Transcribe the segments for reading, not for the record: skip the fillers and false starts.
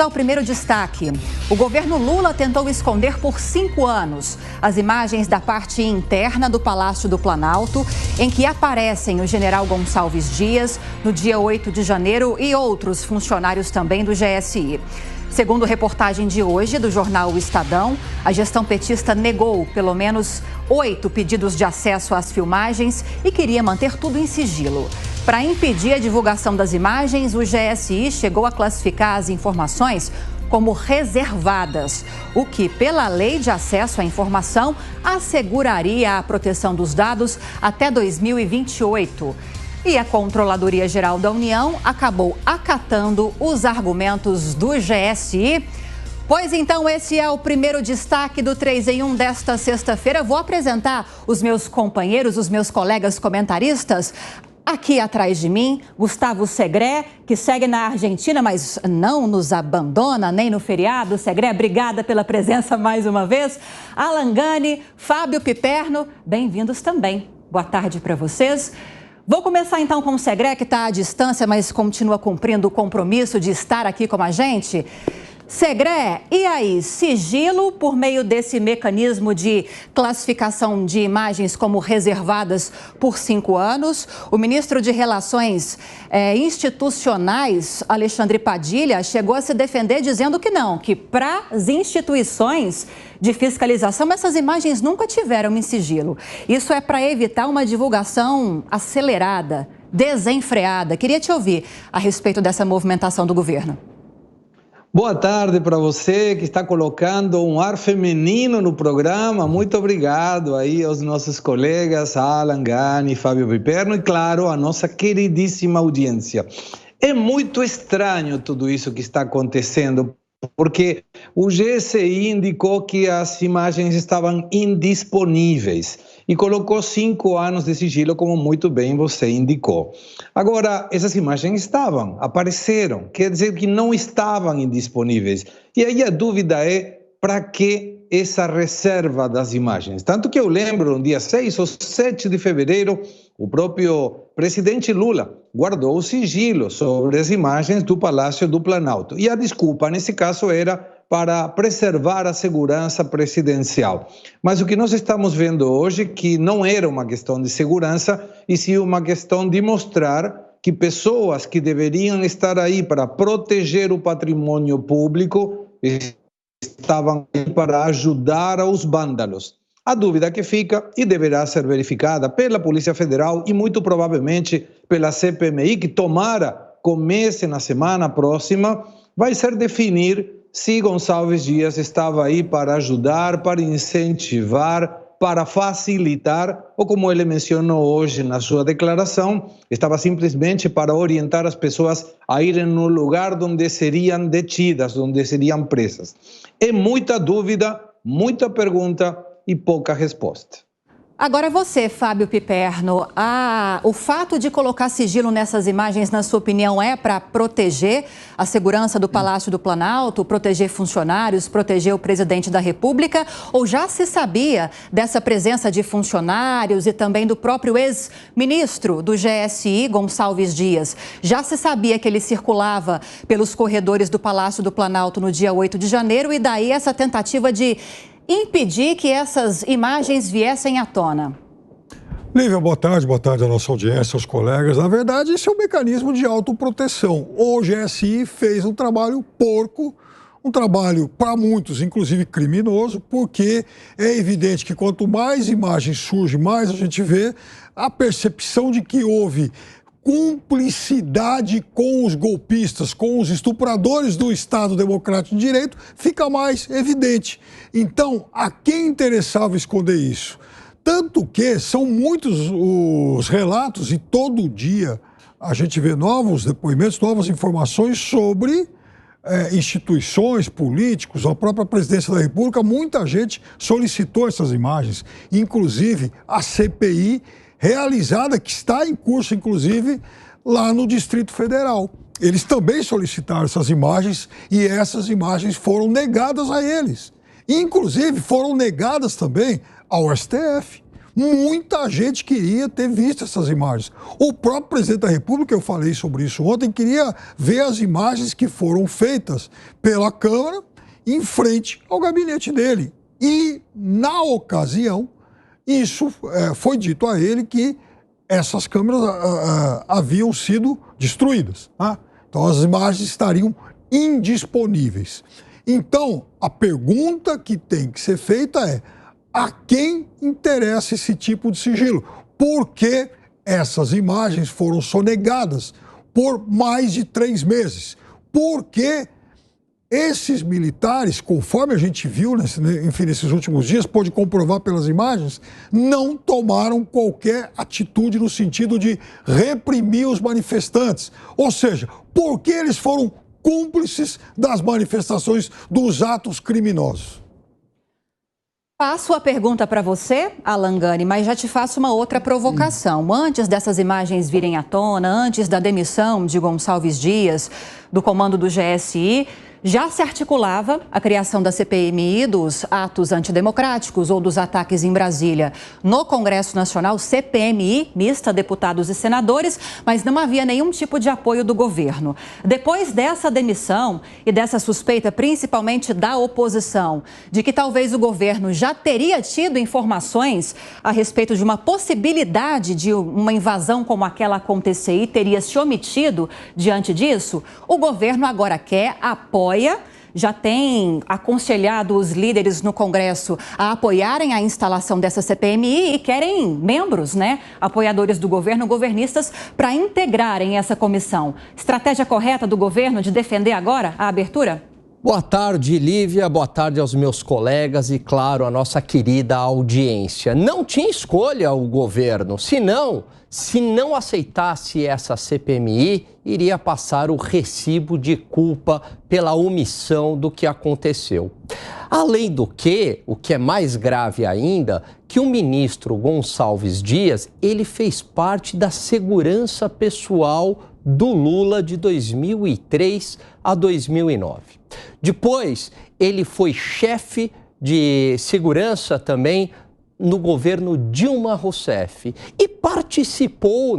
Ao primeiro destaque, o governo Lula tentou esconder por 5 anos as imagens da parte interna do Palácio do Planalto, em que aparecem o general Gonçalves Dias no dia 8 de janeiro e outros funcionários também do GSI. Segundo reportagem de hoje do jornal O Estadão, a gestão petista negou pelo menos 8 pedidos de acesso às filmagens e queria manter tudo em sigilo. Para impedir a divulgação das imagens, o GSI chegou a classificar as informações como reservadas, o que, pela Lei de Acesso à Informação, asseguraria a proteção dos dados até 2028. E a Controladoria Geral da União acabou acatando os argumentos do GSI. Pois então, esse é o primeiro destaque do 3 em 1 desta sexta-feira. Vou apresentar os meus companheiros, os meus colegas comentaristas. Aqui atrás de mim, Gustavo Segré, que segue na Argentina, mas não nos abandona nem no feriado. Segré, obrigada pela presença mais uma vez. Alan Gani, Fábio Piperno, bem-vindos também. Boa tarde para vocês. Vou começar então com o Segré, que está à distância, mas continua cumprindo o compromisso de estar aqui com a gente. Segré, e aí, sigilo por meio desse mecanismo de classificação de imagens como reservadas por 5 anos? O ministro de Relações Institucionais, Alexandre Padilha, chegou a se defender dizendo que não, que para as instituições de fiscalização, essas imagens nunca tiveram em sigilo. Isso é para evitar uma divulgação acelerada, desenfreada. Queria te ouvir a respeito dessa movimentação do governo. Boa tarde para você que está colocando um ar feminino no programa. Muito obrigado aí aos nossos colegas Alan Gani, Fábio Piperno e, claro, a nossa queridíssima audiência. É muito estranho tudo isso que está acontecendo, porque o GSI indicou que as imagens estavam indisponíveis e colocou 5 anos de sigilo, como muito bem você indicou. Agora, essas imagens apareceram, quer dizer que não estavam indisponíveis. E aí a dúvida é, para que essa reserva das imagens? Tanto que eu lembro, no dia 6 ou 7 de fevereiro, o próprio presidente Lula guardou o sigilo sobre as imagens do Palácio do Planalto. E a desculpa, nesse caso, era para preservar a segurança presidencial. Mas o que nós estamos vendo hoje, que não era uma questão de segurança, e sim uma questão de mostrar que pessoas que deveriam estar aí para proteger o patrimônio público estavam aí para ajudar aos vândalos. A dúvida que fica, e deverá ser verificada pela Polícia Federal e muito provavelmente pela CPMI, que tomara comece na semana próxima, vai ser definir se Gonçalves Dias estava aí para ajudar, para incentivar, para facilitar, ou como ele mencionou hoje na sua declaração, estava simplesmente para orientar as pessoas a irem no lugar onde seriam detidas, onde seriam presas. É muita dúvida, muita pergunta e pouca resposta. Agora você, Fábio Piperno, o fato de colocar sigilo nessas imagens, na sua opinião, é para proteger a segurança do Palácio do Planalto, proteger funcionários, proteger o presidente da República? Ou já se sabia dessa presença de funcionários e também do próprio ex-ministro do GSI, Gonçalves Dias? Já se sabia que ele circulava pelos corredores do Palácio do Planalto no dia 8 de janeiro e daí essa tentativa de impedir que essas imagens viessem à tona? Lívia, boa tarde à nossa audiência, aos colegas. Na verdade, esse é um mecanismo de autoproteção. O GSI fez um trabalho porco, um trabalho para muitos, inclusive criminoso, porque é evidente que quanto mais imagens surgem, mais a gente vê a percepção de que houve cumplicidade com os golpistas, com os estupradores do Estado Democrático de Direito, fica mais evidente. Então, a quem interessava esconder isso? Tanto que são muitos os relatos e todo dia a gente vê novos depoimentos, novas informações sobre instituições, políticos, a própria presidência da República. Muita gente solicitou essas imagens, inclusive a CPI realizada, que está em curso, inclusive, lá no Distrito Federal. Eles também solicitaram essas imagens e essas imagens foram negadas a eles. Inclusive, foram negadas também ao STF. muita gente queria ter visto essas imagens. O próprio presidente da República, eu falei sobre isso ontem, queria ver as imagens que foram feitas pela Câmara em frente ao gabinete dele. E, na ocasião, isso foi dito a ele que essas câmeras haviam sido destruídas. Tá? Então, as imagens estariam indisponíveis. Então, a pergunta que tem que ser feita é: a quem interessa esse tipo de sigilo? Por que essas imagens foram sonegadas por mais de 3 meses? Por que esses militares, conforme a gente viu nesses últimos dias, pôde comprovar pelas imagens, não tomaram qualquer atitude no sentido de reprimir os manifestantes? Ou seja, por que eles foram cúmplices das manifestações, dos atos criminosos? Passo a pergunta para você, Alan Gani, mas já te faço uma outra provocação. Antes dessas imagens virem à tona, antes da demissão de Gonçalves Dias do comando do GSI, já se articulava a criação da CPMI dos atos antidemocráticos ou dos ataques em Brasília. No Congresso Nacional, CPMI, mista deputados e senadores, mas não havia nenhum tipo de apoio do governo. Depois dessa demissão e dessa suspeita, principalmente da oposição, de que talvez o governo já teria tido informações a respeito de uma possibilidade de uma invasão como aquela acontecer e teria se omitido diante disso, o governo agora quer apoio. Já tem aconselhado os líderes no Congresso a apoiarem a instalação dessa CPMI e querem membros, apoiadores do governo, governistas, para integrarem essa comissão. Estratégia correta do governo de defender agora a abertura? Boa tarde, Lívia. Boa tarde aos meus colegas e, claro, a nossa querida audiência. Não tinha escolha o governo, senão, se não aceitasse essa CPMI, iria passar o recibo de culpa pela omissão do que aconteceu. Além do que, o que é mais grave ainda, que o ministro Gonçalves Dias, ele fez parte da segurança pessoal do Lula de 2003 a 2009. Depois, ele foi chefe de segurança também no governo Dilma Rousseff e participou,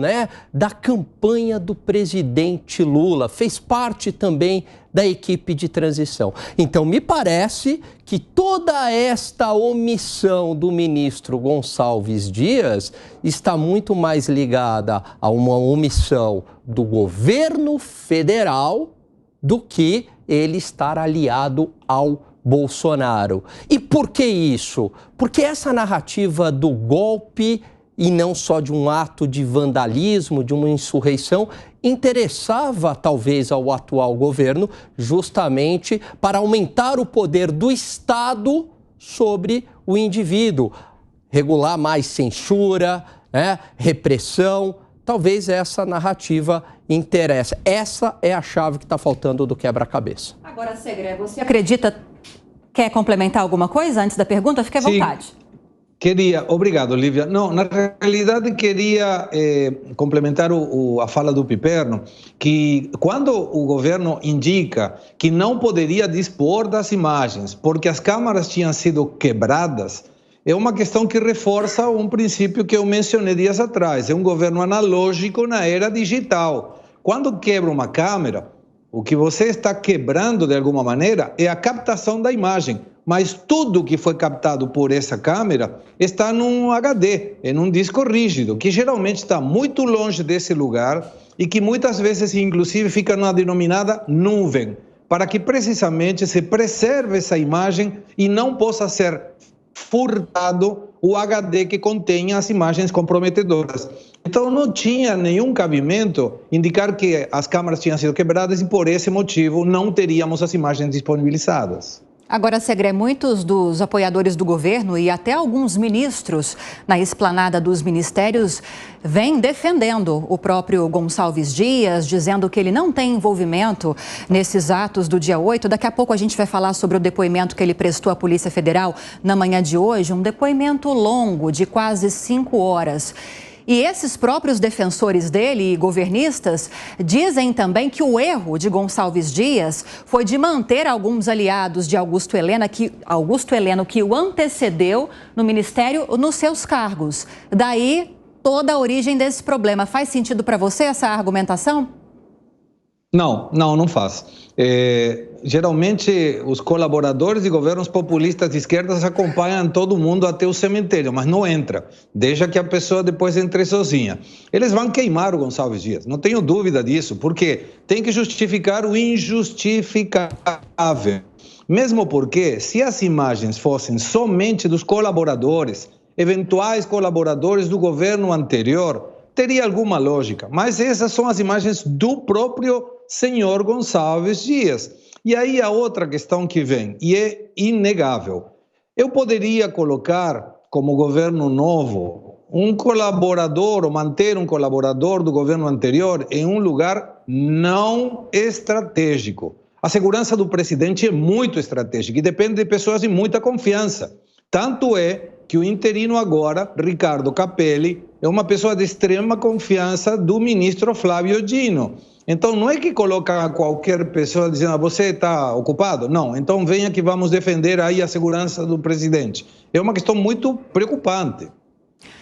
da campanha do presidente Lula, fez parte também da equipe de transição. Então, me parece que toda esta omissão do ministro Gonçalves Dias está muito mais ligada a uma omissão do governo federal do que ele estar aliado ao Bolsonaro. E por que isso? Porque essa narrativa do golpe, e não só de um ato de vandalismo, de uma insurreição, interessava talvez ao atual governo justamente para aumentar o poder do Estado sobre o indivíduo, regular mais censura, repressão. Talvez essa narrativa interesse. Essa é a chave que está faltando do quebra-cabeça. Agora, Segré, você acredita... Quer complementar alguma coisa antes da pergunta? Fique à vontade. Obrigado, Lívia. Não, na realidade, queria complementar a fala do Piperno, que quando o governo indica que não poderia dispor das imagens porque as câmaras tinham sido quebradas, é uma questão que reforça um princípio que eu mencionei dias atrás. É um governo analógico na era digital. Quando quebra uma câmera, o que você está quebrando, de alguma maneira, é a captação da imagem. Mas tudo que foi captado por essa câmera está num HD, em um disco rígido, que geralmente está muito longe desse lugar e que muitas vezes, inclusive, fica numa denominada nuvem, para que precisamente se preserve essa imagem e não possa ser furtado o HD que contém as imagens comprometedoras. Então não tinha nenhum cabimento indicar que as câmaras tinham sido quebradas e por esse motivo não teríamos as imagens disponibilizadas. Agora, Segré, muitos dos apoiadores do governo e até alguns ministros na esplanada dos ministérios vêm defendendo o próprio Gonçalves Dias, dizendo que ele não tem envolvimento nesses atos do dia 8. Daqui a pouco a gente vai falar sobre o depoimento que ele prestou à Polícia Federal na manhã de hoje, um depoimento longo de quase 5 horas. E esses próprios defensores dele e governistas dizem também que o erro de Gonçalves Dias foi de manter alguns aliados de Augusto Heleno, que o antecedeu no ministério, nos seus cargos. Daí toda a origem desse problema. Faz sentido para você essa argumentação? Não faz. Geralmente, os colaboradores de governos populistas de esquerdas acompanham todo mundo até o cemitério, mas não entra. Deixa que a pessoa depois entre sozinha. Eles vão queimar o Gonçalves Dias, não tenho dúvida disso, porque tem que justificar o injustificável. Mesmo porque, se as imagens fossem somente dos colaboradores, eventuais colaboradores do governo anterior, teria alguma lógica. Mas essas são as imagens do próprio senhor Gonçalves Dias. E aí a outra questão que vem, e é inegável. Eu poderia colocar como governo novo um colaborador ou manter um colaborador do governo anterior em um lugar não estratégico. A segurança do presidente é muito estratégica e depende de pessoas de muita confiança. Tanto é que o interino agora, Ricardo Capelli, é uma pessoa de extrema confiança do ministro Flávio Dino. Então, não é que coloca qualquer pessoa dizendo, você está ocupado? Não, então venha que vamos defender aí a segurança do presidente. É uma questão muito preocupante.